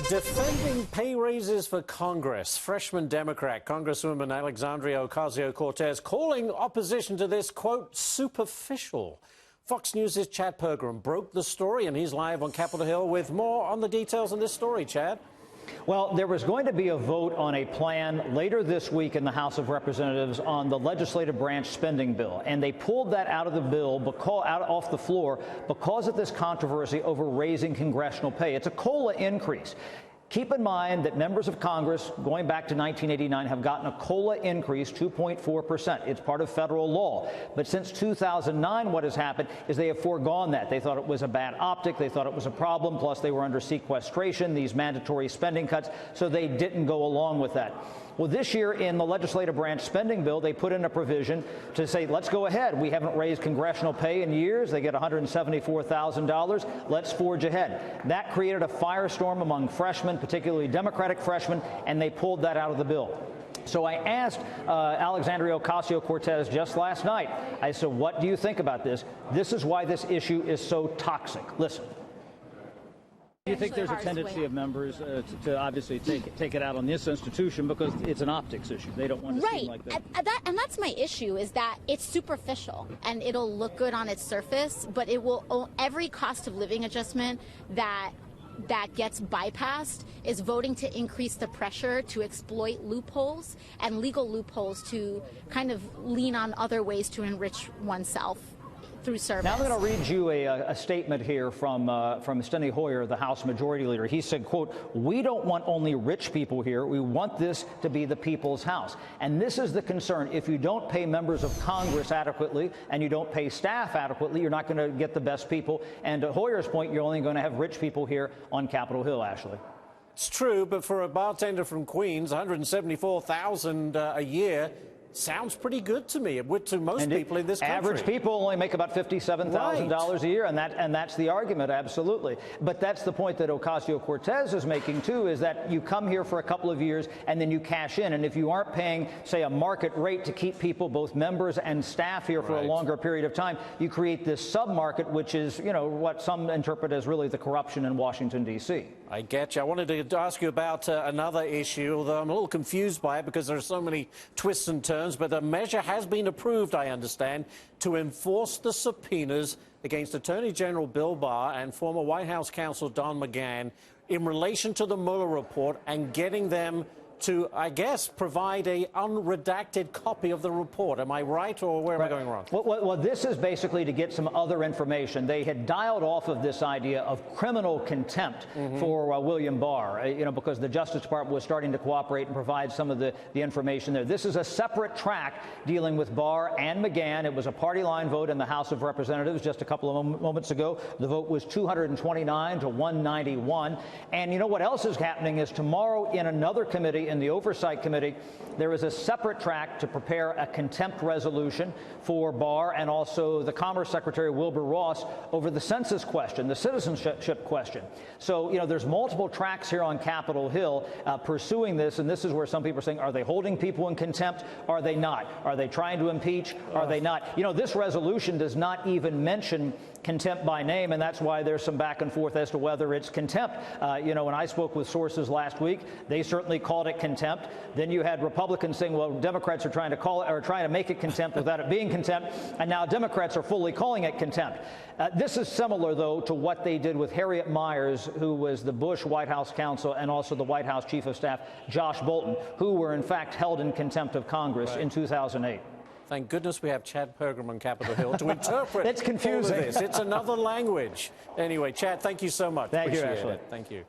Defending pay raises for Congress, freshman Democrat Congresswoman Alexandria Ocasio-Cortez calling opposition to this, quote, superficial. Fox News' Chad Pergram broke the story, and he's live on Capitol Hill with more on the details on this story. Chad? Well, there was going to be a vote on a plan later this week in the House of Representatives on the legislative branch spending bill, and they pulled that out of the bill, off the floor, because of this controversy over raising congressional pay. It's a COLA increase. Keep in mind that members of Congress, going back to 1989, have gotten a COLA increase, 2.4%. It's part of federal law. But since 2009, what has happened is they have foregone that. They thought it was a bad optic. They thought it was a problem. Plus, they were under sequestration, these mandatory spending cuts, so they didn't go along with that. Well, this year in the legislative branch spending bill, they put in a provision to say, let's go ahead. We haven't raised congressional pay in years. They get $174,000. Let's forge ahead. That created a firestorm among freshmen, particularly Democratic freshmen, and they pulled that out of the bill. So I asked Alexandria Ocasio-Cortez just last night, I said, what do you think about this? This is why this issue is so toxic. Listen. Do you think there's a tendency of members to obviously take it out on this institution because it's an optics issue? They don't want to seem like that. And that's my issue, is that it's superficial and it'll look good on its surface, but it will, every cost of living adjustment that gets bypassed is voting to increase the pressure to exploit loopholes and legal loopholes to kind of lean on other ways to enrich oneself through service. Now I'm going to read you a statement here from Steny Hoyer, the House Majority Leader. He said, quote, "We don't want only rich people here. We want this to be the people's house." And this is the concern. If you don't pay members of Congress adequately and you don't pay staff adequately, you're not going to get the best people. And to Hoyer's point, you're only going to have rich people here on Capitol Hill, Ashley. It's true, but for a bartender from Queens, $174,000 a year sounds pretty good to me, to most people in this country. Average people only make about $57,000 a year, and that's the argument, absolutely. But that's the point that Ocasio-Cortez is making, too, is that you come here for a couple of years and then you cash in. And if you aren't paying, say, a market rate to keep people, both members and staff here for a longer period of time, you create this sub-market, which is, you know, what some interpret as really the corruption in Washington, D.C. I get you. I wanted to ask you about another issue, although I'm a little confused by it because there are so many twists and turns. But a measure has been approved, I understand, to enforce the subpoenas against Attorney General Bill Barr and former White House counsel Don McGahn in relation to the Mueller report and getting them to, I guess, provide a unredacted copy of the report. Am I right, or where am I going wrong? Well, this is basically to get some other information. They had dialed off of this idea of criminal contempt for William Barr, you know, because the Justice Department was starting to cooperate and provide some of the information there. This is a separate track dealing with Barr and McGahn. It was a party line vote in the House of Representatives just a couple of moments ago. The vote was 229 to 191. And you know what else is happening is tomorrow in another committee, in the Oversight Committee, there is a separate track to prepare a contempt resolution for Barr and also the Commerce Secretary Wilbur Ross over the census question, the citizenship question. So, you know, there's multiple tracks here on Capitol Hill pursuing this, and this is where some people are saying, are they holding people in contempt? Are they not? Are they trying to impeach? Are they not? You know, this resolution does not even mention contempt by name, and that's why there's some back and forth as to whether it's contempt. You know, when I spoke with sources last week, they certainly called it contempt. Then you had Republicans saying, well, Democrats are trying to call it, or trying to make it contempt without it being contempt, and now Democrats are fully calling it contempt. This is similar, though, to what they did with Harriet Miers, who was the Bush White House counsel, and also the White House Chief of Staff, Josh Bolten, who were in fact held in contempt of Congress in 2008. Thank goodness we have Chad Pergram on Capitol Hill to interpret It's confusing. all of this. It's another language. Anyway, Chad, thank you so much. Thank you, Ashley. Thank you.